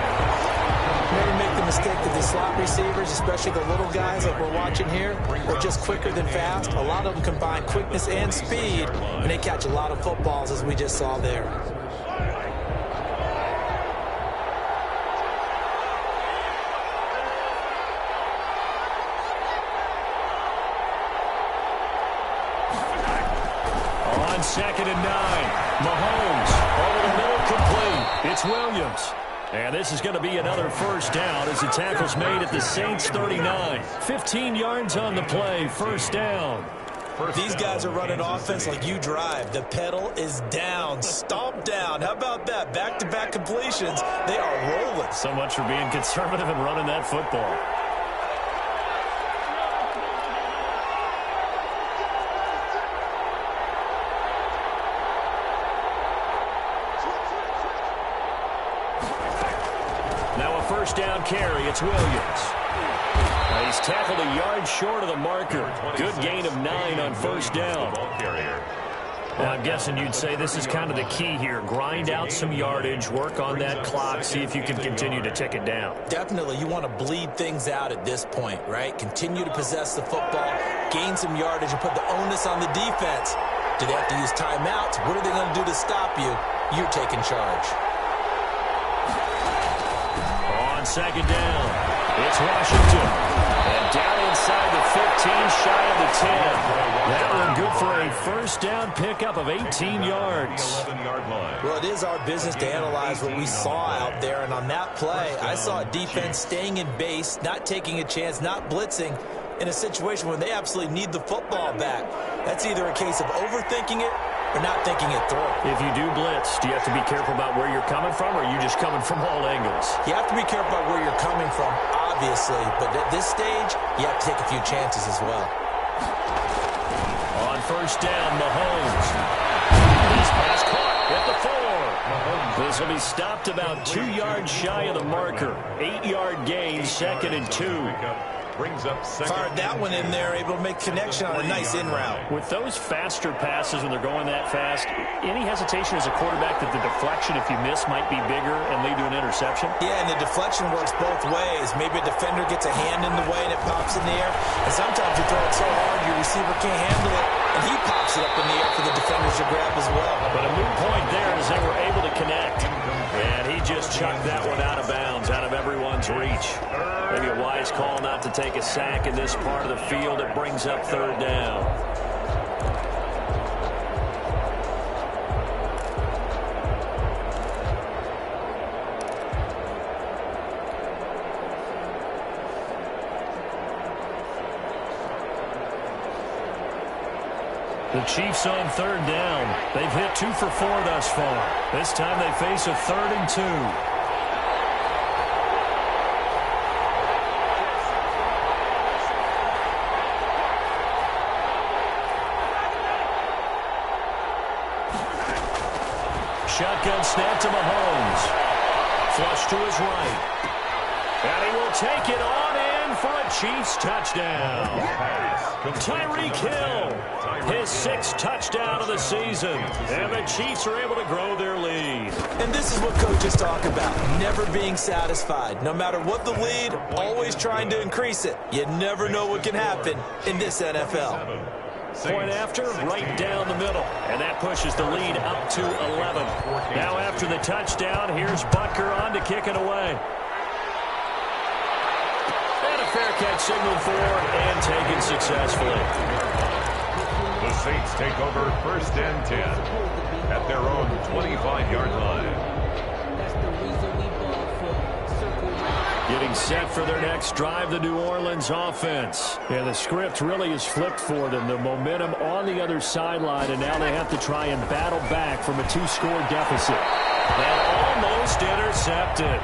[SPEAKER 2] Never make the mistake that the slot receivers, especially the little guys like we're watching here, are just quicker than fast. A lot of them combine quickness and speed, and they catch a lot of footballs, as we just saw there.
[SPEAKER 1] On 2nd and 9. Mahomes over the middle, complete. It's Williams. And this is going to be another first down as the tackle's made at the Saints' 39. 15 yards on the play, first down.
[SPEAKER 2] These guys are running offense like you drive. The pedal is down, stomp down. How about that? Back-to-back completions. They are rolling.
[SPEAKER 1] So much for being conservative and running that football. First down carry, it's Williams. He's tackled a yard short of the marker. Good gain of 9 on first down. Well, I'm guessing you'd say this is kind of the key here. Grind out some yardage, work on that clock, see if you can continue to tick it down.
[SPEAKER 2] Definitely, you want to bleed things out at this point, right? Continue to possess the football, gain some yardage, and put the onus on the defense. Do they have to use timeouts? What are they going to do to stop you? You're taking charge.
[SPEAKER 1] On second down, it's Washington. And down inside the 15, shy of the 10. That one good for a first down pickup of 18 yards.
[SPEAKER 2] Well, it is our business to analyze what we saw out there. And on that play, I saw a defense staying in base, not taking a chance, not blitzing in a situation where they absolutely need the football back. That's either a case of overthinking it or not thinking it through.
[SPEAKER 1] If you do blitz, do you have to be careful about where you're coming from, or are you just coming from all angles?
[SPEAKER 2] You have to be careful about where you're coming from, obviously, but at this stage, you have to take a few chances as well.
[SPEAKER 1] On first down, Mahomes. This pass caught at the 4. This will be stopped about 2 yards shy of the marker. 8-yard gain, 2nd and 2.
[SPEAKER 3] brings up second.
[SPEAKER 2] Fired that one in there, able to make connection on a nice in route.
[SPEAKER 1] With those faster passes when they're going that fast, any hesitation as a quarterback that the deflection, if you miss, might be bigger and lead to an interception?
[SPEAKER 2] Yeah, and the deflection works both ways. Maybe a defender gets a hand in the way and it pops in the air. And sometimes you throw it so hard your receiver can't handle it, and he pops it up in the air for the defenders to grab as well.
[SPEAKER 1] But a moot point there as they were able to connect. And he just chucked that one out of bounds, out of everyone's reach. Maybe a wise call not to take a sack in this part of the field. It brings up third down. The Chiefs on third down. They've hit 2 for 4 thus far. This time they face a 3rd and 2. Shotgun snap to Mahomes. Flush to his right. And he will take it on in for a Chiefs touchdown. Tyreek Hill, his 6th touchdown of the season. And the Chiefs are able to grow their lead.
[SPEAKER 2] And this is what coaches talk about, never being satisfied. No matter what the lead, always trying to increase it. You never know what can happen in this NFL.
[SPEAKER 1] Point after, right down the middle. And that pushes the lead up to 11. Now after the touchdown, here's Butker on to kick it away. And a fair catch signaled for and taken successfully.
[SPEAKER 3] The Saints take over 1st and 10 at their own 25-yard line.
[SPEAKER 1] Getting set for their next drive, the New Orleans offense. And the script really is flipped for them. The momentum on the other sideline, and now they have to try and battle back from a 2-score deficit. And almost intercepted.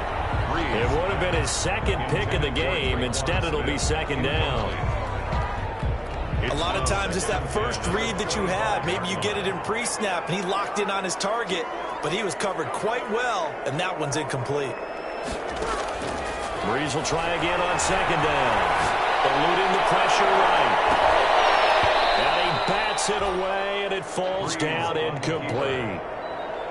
[SPEAKER 1] It would have been his 2nd pick of the game. Instead, it'll be 2nd down.
[SPEAKER 2] A lot of times it's that first read that you have. Maybe you get it in pre-snap, and he locked in on his target, but he was covered quite well, and that one's incomplete.
[SPEAKER 1] Breeze will try again on 2nd down. Eluding the pressure right. And he bats it away, and it falls down incomplete.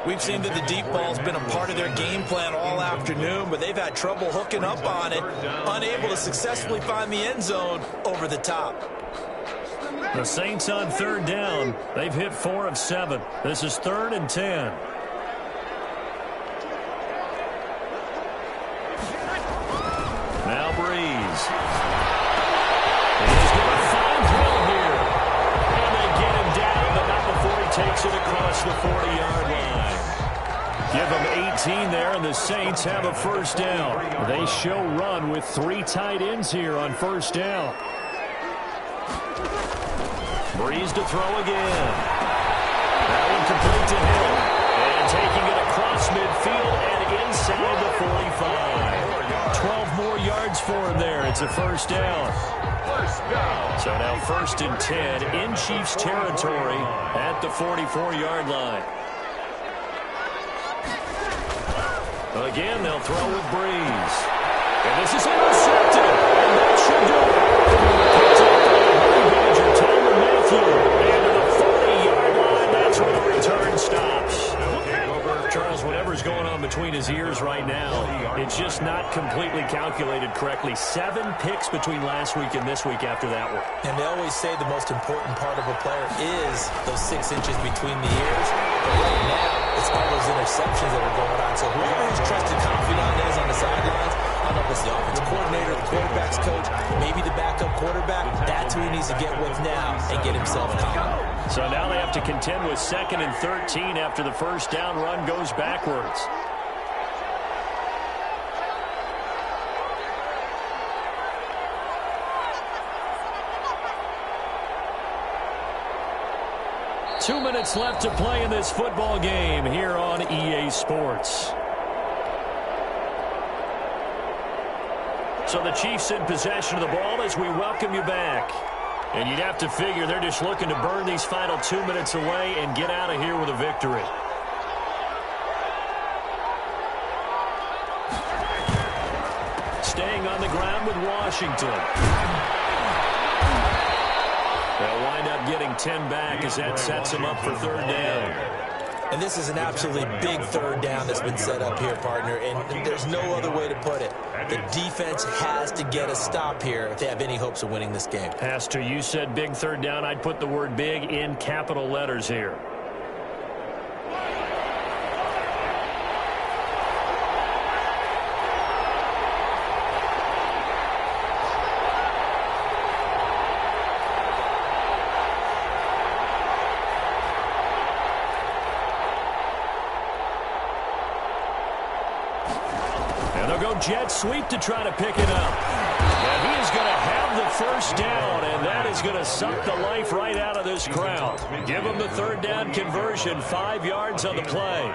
[SPEAKER 2] We've seen that the deep ball's been a part of their game plan all afternoon, but they've had trouble hooking up on it, unable to successfully find the end zone over the top.
[SPEAKER 1] The Saints on 3rd down. They've hit 4 of 7. This is 3rd and 10. Now Breeze. He's going to find Hill here. And they get him down, but not before he takes it across the 40-yard line. Give them 18 there, and the Saints have a 1st down. They show run with 3 tight ends here on 1st down. Breeze to throw again. That one complete to Hill. And taking it across midfield and inside the 45. 12 more yards for him there. It's a 1st down. So now 1st and 10 in Chiefs territory at the 44-yard line. Again, they'll throw with Breeze. And this is intercepted. And that should do it. And to the 40-yard line, that's where the return stops. Charles, whatever's going on between his ears right now, it's just not completely calculated correctly. 7 picks between last week and this week after that one.
[SPEAKER 2] And they always say the most important part of a player is those 6 inches between the ears. But right now, it's all those interceptions that are going on. So whoever his trusted confidant is on the sidelines, I don't know if it's the offensive coordinator, the quarterback's coach, maybe the backup quarterback, that's who he needs to get with now and get himself calm.
[SPEAKER 1] So now they have to contend with 2nd and 13 after the 1st down run goes backwards. Two minutes left to play in this football game here on EA Sports. So the Chiefs in possession of the ball as we welcome you back. And you'd have to figure they're just looking to burn these final 2 minutes away and get out of here with a victory. staying on the ground with Washington. They'll wind up getting 10 back as that sets them up for third down.
[SPEAKER 2] And this is an absolutely big third down that's been set up here, partner, and there's no other way to put it. The defense has to get a stop here if they have any hopes of winning this game.
[SPEAKER 1] Pastor, you said big third down. I'd put the word big in capital letters here. Jet sweep to try to pick it up. And he is going to have the first down, and that is going to suck the life right out of this crowd. Give him the third down conversion, 5 yards on the play.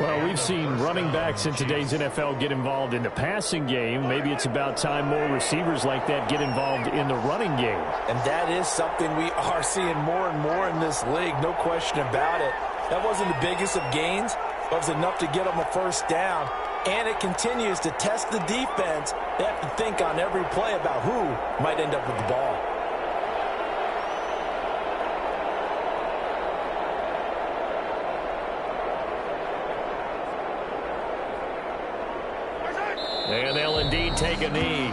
[SPEAKER 4] Well, we've seen running backs in today's NFL get involved in the passing game. Maybe it's about time more receivers like that get involved in the running game.
[SPEAKER 5] And that is something we are seeing more and more in this league, no question about it. That wasn't the biggest of gains, but it was enough to get them a first down. And it continues to test the defense. They have to think on every play about who might end up with the ball.
[SPEAKER 1] And they'll indeed take a knee.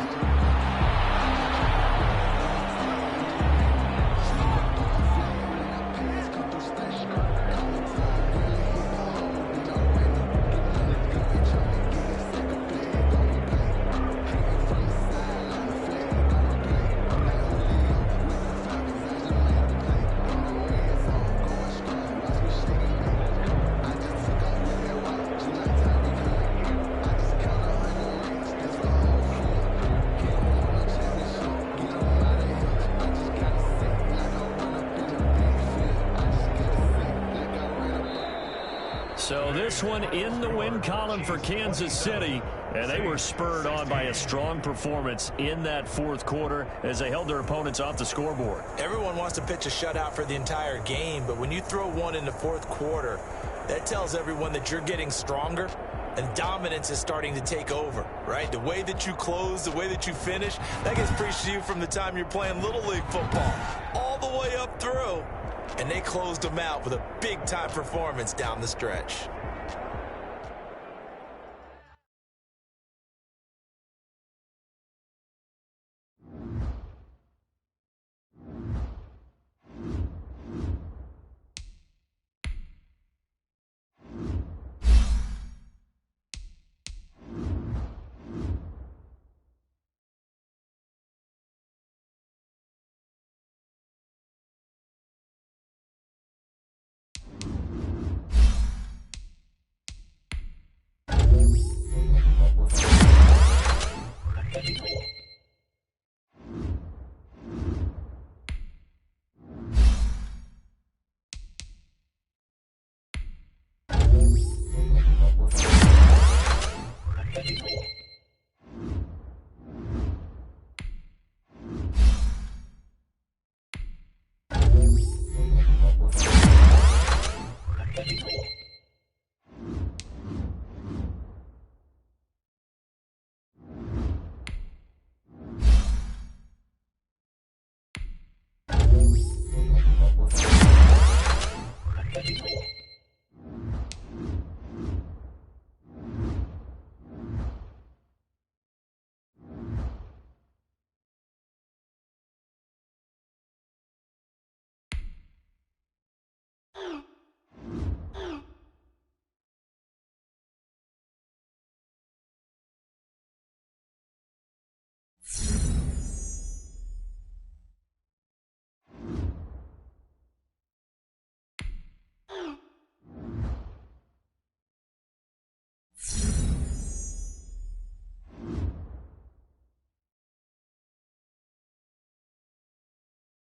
[SPEAKER 1] So this one in the win column for Kansas City, and they were spurred on by a strong performance in that fourth quarter as they held their opponents off the scoreboard.
[SPEAKER 2] Everyone wants to pitch a shutout for the entire game, but when you throw one in the fourth quarter, that tells everyone that you're getting stronger and dominance is starting to take over, right? The way that you close, the way that you finish, that gets preached to you from the time you're playing Little League football all the way up through. And they closed them out with a big-time performance down the stretch.